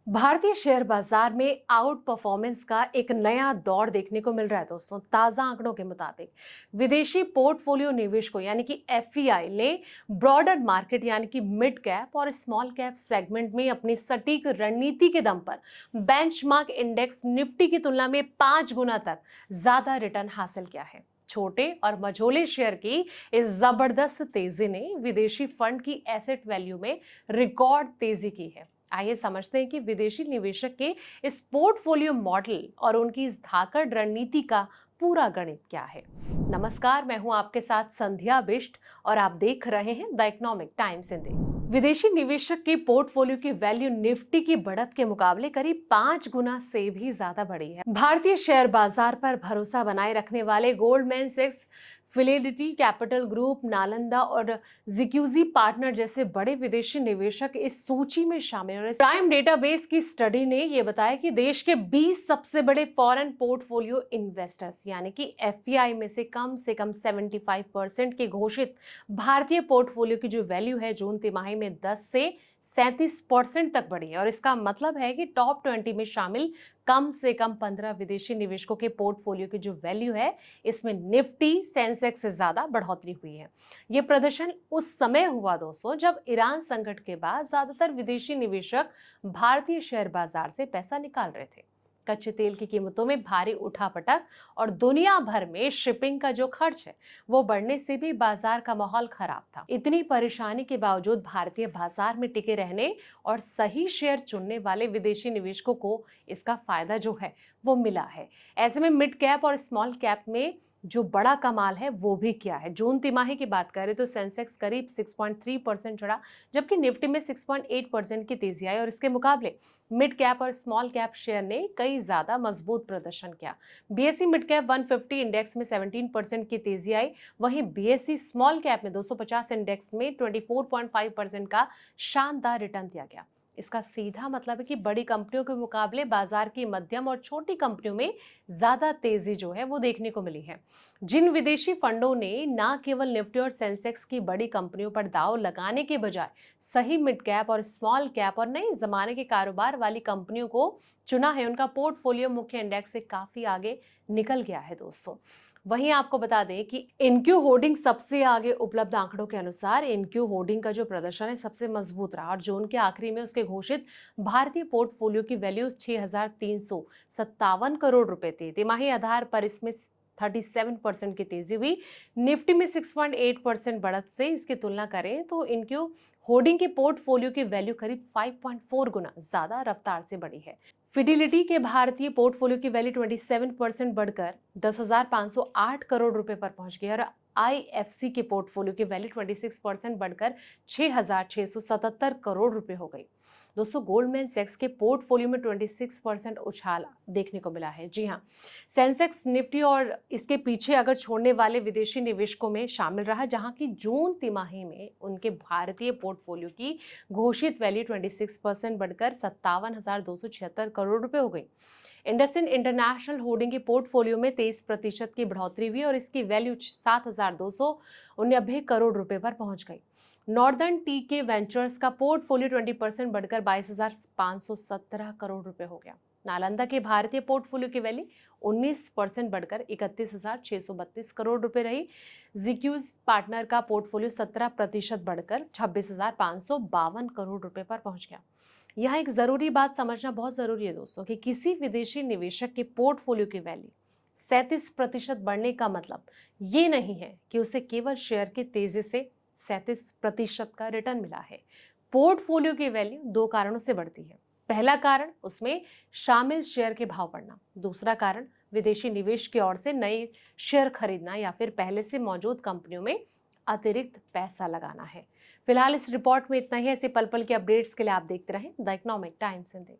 भारतीय शेयर बाजार में आउट परफॉर्मेंस का एक नया दौर देखने को मिल रहा है दोस्तों। ताजा आंकड़ों के मुताबिक विदेशी पोर्टफोलियो निवेशकों यानी कि एफपीआई ने ब्रॉडर मार्केट यानी कि मिड कैप और स्मॉल कैप सेगमेंट में अपनी सटीक रणनीति के दम पर बेंचमार्क इंडेक्स निफ्टी की तुलना में 5 गुना तक ज्यादा रिटर्न हासिल किया है। छोटे और मझोले शेयर की इस जबरदस्त तेजी ने विदेशी फंड की एसेट वैल्यू में रिकॉर्ड तेजी की है। आइए समझते हैं कि विदेशी निवेशक के इस पोर्टफोलियो मॉडल और उनकी इस धाकड़ रणनीति का पूरा गणित क्या है। नमस्कार, मैं हूं आपके साथ संध्या बिष्ट और आप देख रहे हैं द इकोनॉमिक टाइम्स हिंदी। विदेशी निवेशक के पोर्टफोलियो की वैल्यू निफ्टी की बढ़त के मुकाबले करीब 5 गुना से भी ज्यादा बढ़ी है। भारतीय शेयर बाजार पर भरोसा बनाए रखने वाले गोल्डमैन सैक्स, फिडेलिटी कैपिटल ग्रुप, नालंदा और जिक्यूजी पार्टनर जैसे बड़े विदेशी निवेशक इस सूची में शामिल हैं। प्राइम डेटाबेस की स्टडी ने यह बताया कि देश के 20 सबसे बड़े फॉरेन पोर्टफोलियो इन्वेस्टर्स यानी कि एफपीआई में से कम 75% की घोषित भारतीय पोर्टफोलियो की जो वैल्यू है जून तिमाही में 10 से 37% तक बढ़ी है। और इसका मतलब है कि टॉप 20 में शामिल कम से कम 15 विदेशी निवेशकों के पोर्टफोलियो की जो वैल्यू है इसमें निफ्टी सेंसेक्स से ज्यादा बढ़ोतरी हुई है। यह प्रदर्शन उस समय हुआ दोस्तों जब ईरान संकट के बाद ज्यादातर विदेशी निवेशक भारतीय शेयर बाजार से पैसा निकाल रहे थे। कच्चे तेल की कीमतों में भारी उठापटक और दुनिया भर में शिपिंग का जो खर्च है वो बढ़ने से भी बाजार का माहौल खराब था। इतनी परेशानी के बावजूद भारतीय बाजार में टिके रहने और सही शेयर चुनने वाले विदेशी निवेशकों को इसका फायदा जो है वो मिला है। ऐसे में मिड कैप और स्मॉल कैप में जो बड़ा कमाल है वो भी क्या है। जून तिमाही की बात करें तो सेंसेक्स करीब 6.3% चढ़ा, जबकि निफ्टी में 6.8% की तेजी आई। और इसके मुकाबले मिड कैप और स्मॉल कैप शेयर ने कई ज्यादा मजबूत प्रदर्शन किया। बीएसई मिड कैप 150 इंडेक्स में 17% की तेजी आई, वहीं बीएसई स्मॉल कैप में 250 इंडेक्स में 24.5% का शानदार रिटर्न दिया गया। इसका सीधा मतलब है कि बड़ी कंपनियों के मुकाबले बाजार की मध्यम और छोटी कंपनियों में ज्यादा तेजी जो है वो देखने को मिली है। जिन विदेशी फंडों ने ना केवल निफ्टी और सेंसेक्स की बड़ी कंपनियों पर दाव लगाने के बजाय सही मिड कैप और स्मॉल कैप और नए जमाने के कारोबार वाली कंपनियों को चुना है, उनका पोर्टफोलियो मुख्य इंडेक्स से काफी आगे निकल गया है दोस्तों। वहीं आपको बता दें कि इनक्यू होर्डिंग सबसे आगे उपलब्ध आंकड़ों के अनुसार इनक्यू होर्डिंग का जो प्रदर्शन है सबसे मजबूत रहा और जून के आखिरी में उसके घोषित भारतीय पोर्टफोलियो की वैल्यू 6,357 करोड़ रुपए थी। तिमाही आधार पर इसमें 37% की तेजी हुई। निफ्टी में 6.8% बढ़त से इसकी तुलना करें तो इनक्यू होर्डिंग के पोर्टफोलियो की वैल्यू करीब 5.4 गुना ज्यादा रफ्तार से बढ़ी है। फिडिलिटी के भारतीय पोर्टफोलियो की वैल्यू 27% बढ़कर 10,508 करोड़ रुपए पर पहुंच गई और आईएफसी के पोर्टफोलियो की वैल्यू 26% बढ़कर 6,677 करोड़ रुपए हो गई। दोस्तों, गोल्डमैन सैक्स के पोर्टफोलियो में 26% उछाल देखने को मिला है। जी हाँ, सेंसेक्स, निफ्टी और इसके पीछे अगर छोड़ने वाले विदेशी निवेशकों में शामिल रहा, जहां की जून तिमाही में उनके भारतीय पोर्टफोलियो की घोषित वैल्यू 26% बढ़कर 57,276 करोड़ रुपए हो गई। इंडसइंड इंटरनेशनल होल्डिंग के पोर्टफोलियो में 23% की बढ़ोतरी हुई और इसकी वैल्यू 7,299 करोड़ रुपए पर पहुंच गई। नॉर्दर्न टी के वेंचर्स का पोर्टफोलियो 20% बढ़कर 22,517 करोड़ रुपए हो गया। नालंदा के भारतीय पोर्टफोलियो की वैल्यू 19% बढ़कर 31,632 करोड़ रुपए रही। जिक्यूज पार्टनर का पोर्टफोलियो 17% बढ़कर 26,552 करोड़ रुपए पर पहुंच गया। यहाँ एक जरूरी बात समझना बहुत जरूरी है दोस्तों कि किसी विदेशी निवेशक के पोर्टफोलियो की वैल्यू 37% बढ़ने का मतलब ये नहीं है कि उसे केवल शेयर की तेजी से 37% का रिटर्न मिला है। पोर्टफोलियो की वैल्यू दो कारणों से बढ़ती है। पहला कारण उसमें शामिल शेयर के भाव बढ़ना, दूसरा कारण विदेशी निवेश की ओर से नए शेयर खरीदना या फिर पहले से मौजूद कंपनियों में अतिरिक्त पैसा लगाना है। फिलहाल इस रिपोर्ट में इतना ही। ऐसे पल पल के अपडेट्स के लिए आप देखते रहें द इकोनॉमिक टाइम्स हिंदी।